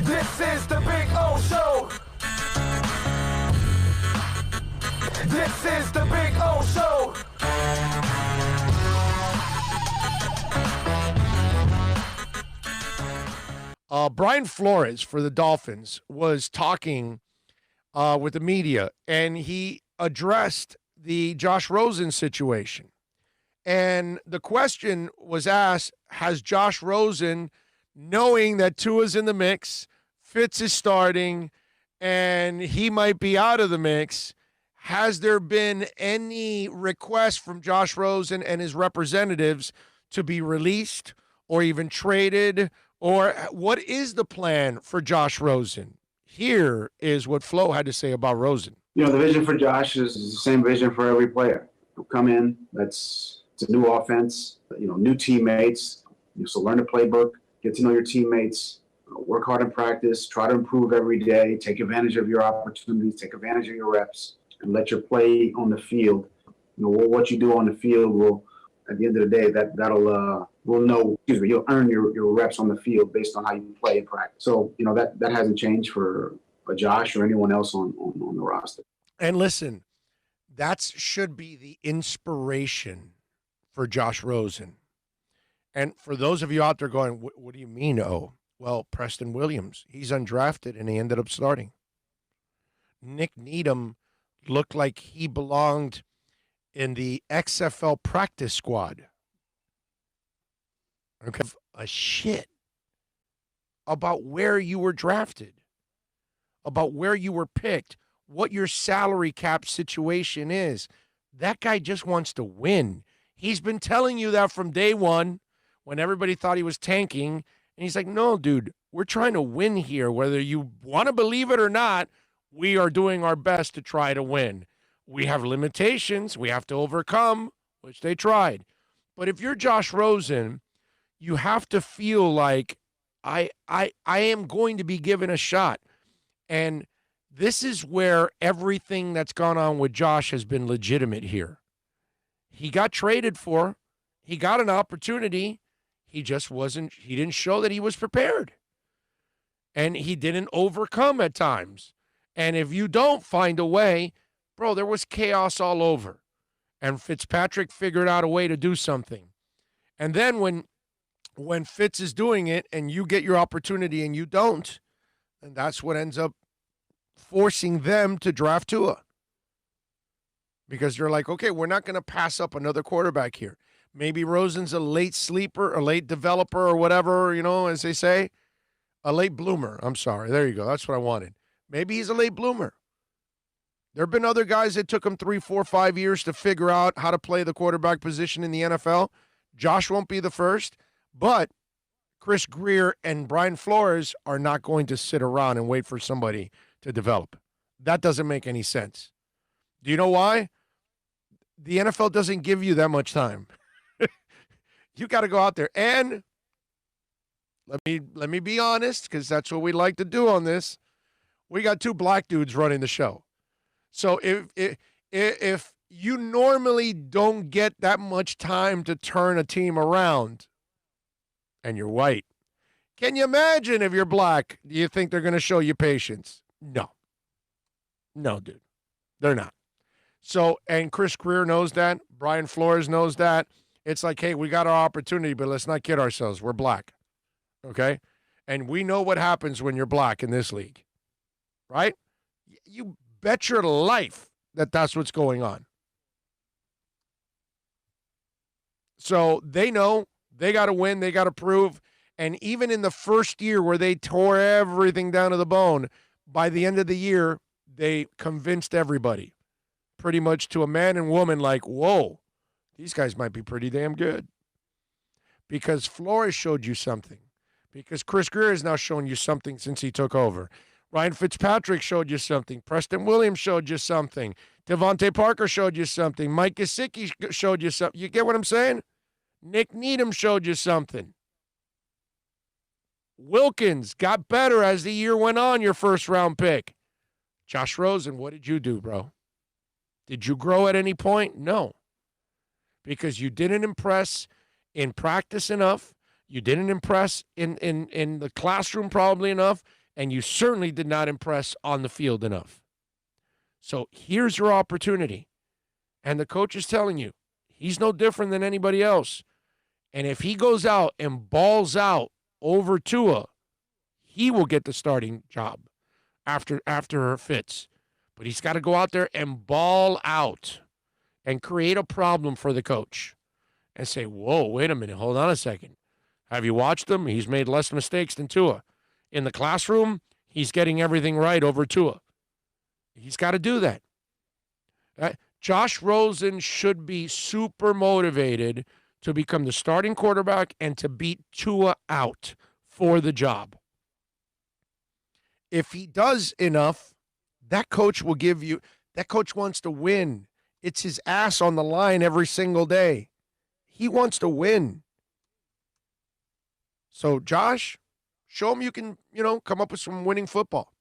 This is the Big O Show. This is the Big O Show. Brian Flores for the Dolphins was talking with the media, and he addressed the Josh Rosen situation. And the question was asked, has Josh Rosen, knowing that Tua's in the mix, Fitz is starting, and he might be out of the mix, has there been any request from Josh Rosen and his representatives to be released or even traded? Or what is the plan for Josh Rosen? Here is what Flo had to say about Rosen. The vision for Josh is the same vision for every player. He'll come in, it's a new offense, new teammates. So learn the playbook, get to know your teammates, work hard in practice, try to improve every day, take advantage of your opportunities, take advantage of your reps, and let your play on the field. What you do on the field will, at the end of the day, you'll earn your reps on the field based on how you play in practice. So, that hasn't changed for Josh or anyone else on the roster. And listen, that should be the inspiration for Josh Rosen. And for those of you out there going, what do you mean, Well, Preston Williams, he's undrafted, and he ended up starting. Nick Needham looked like he belonged in the XFL practice squad. Okay. A shit about where you were drafted, about where you were picked, what your salary cap situation is. That guy just wants to win. He's been telling you that from day one when everybody thought he was tanking. And he's like, no, dude, we're trying to win here. Whether you want to believe it or not, we are doing our best to try to win. We have limitations we have to overcome, which they tried. But if you're Josh Rosen, you have to feel like I am going to be given a shot. And this is where everything that's gone on with Josh has been legitimate here. He got traded for. He got an opportunity. He didn't show that he was prepared. And he didn't overcome at times. And if you don't find a way, bro, there was chaos all over. And Fitzpatrick figured out a way to do something. And then when Fitz is doing it and you get your opportunity and you don't, and that's what ends up forcing them to draft Tua. Because they're like, okay, we're not going to pass up another quarterback here. Maybe Rosen's a late sleeper, a late developer or whatever, as they say. A late bloomer. I'm sorry. There you go. That's what I wanted. Maybe he's a late bloomer. There have been other guys that took him 3, 4, 5 years to figure out how to play the quarterback position in the NFL. Josh won't be the first, but Chris Greer and Brian Flores are not going to sit around and wait for somebody to develop. That doesn't make any sense. Do you know why? The NFL doesn't give you that much time. You got to go out there. And let me be honest, because that's what we like to do on this. We got 2 black dudes running the show. So if you normally don't get that much time to turn a team around and you're white, can you imagine if you're black? Do you think they're going to show you patience? No. No, dude. They're not. So, and Chris Greer knows that. Brian Flores knows that. It's like, hey, we got our opportunity, but let's not kid ourselves. We're black. Okay? And we know what happens when you're black in this league. Right? You bet your life that that's what's going on. So they know they got to win. They got to prove. And even in the first year where they tore everything down to the bone, by the end of the year, they convinced everybody pretty much to a man and woman like, whoa, these guys might be pretty damn good. Because Flores showed you something. Because Chris Greer has now shown you something since he took over. Ryan Fitzpatrick showed you something. Preston Williams showed you something. Devontae Parker showed you something. Mike Gesicki showed you something. You get what I'm saying? Nick Needham showed you something. Wilkins got better as the year went on, your first-round pick. Josh Rosen, what did you do, bro? Did you grow at any point? No. Because you didn't impress in practice enough. You didn't impress in the classroom probably enough. And you certainly did not impress on the field enough. So here's your opportunity. And the coach is telling you, he's no different than anybody else. And if he goes out and balls out over Tua, he will get the starting job after Fitz. But he's got to go out there and ball out and create a problem for the coach and say, whoa, wait a minute, hold on a second. Have you watched him? He's made less mistakes than Tua. In the classroom, he's getting everything right over Tua. He's got to do that. Josh Rosen should be super motivated to become the starting quarterback and to beat Tua out for the job. If he does enough, that coach will give you, that coach wants to win. It's his ass on the line every single day. He wants to win. So, Josh, show him you can, come up with some winning football.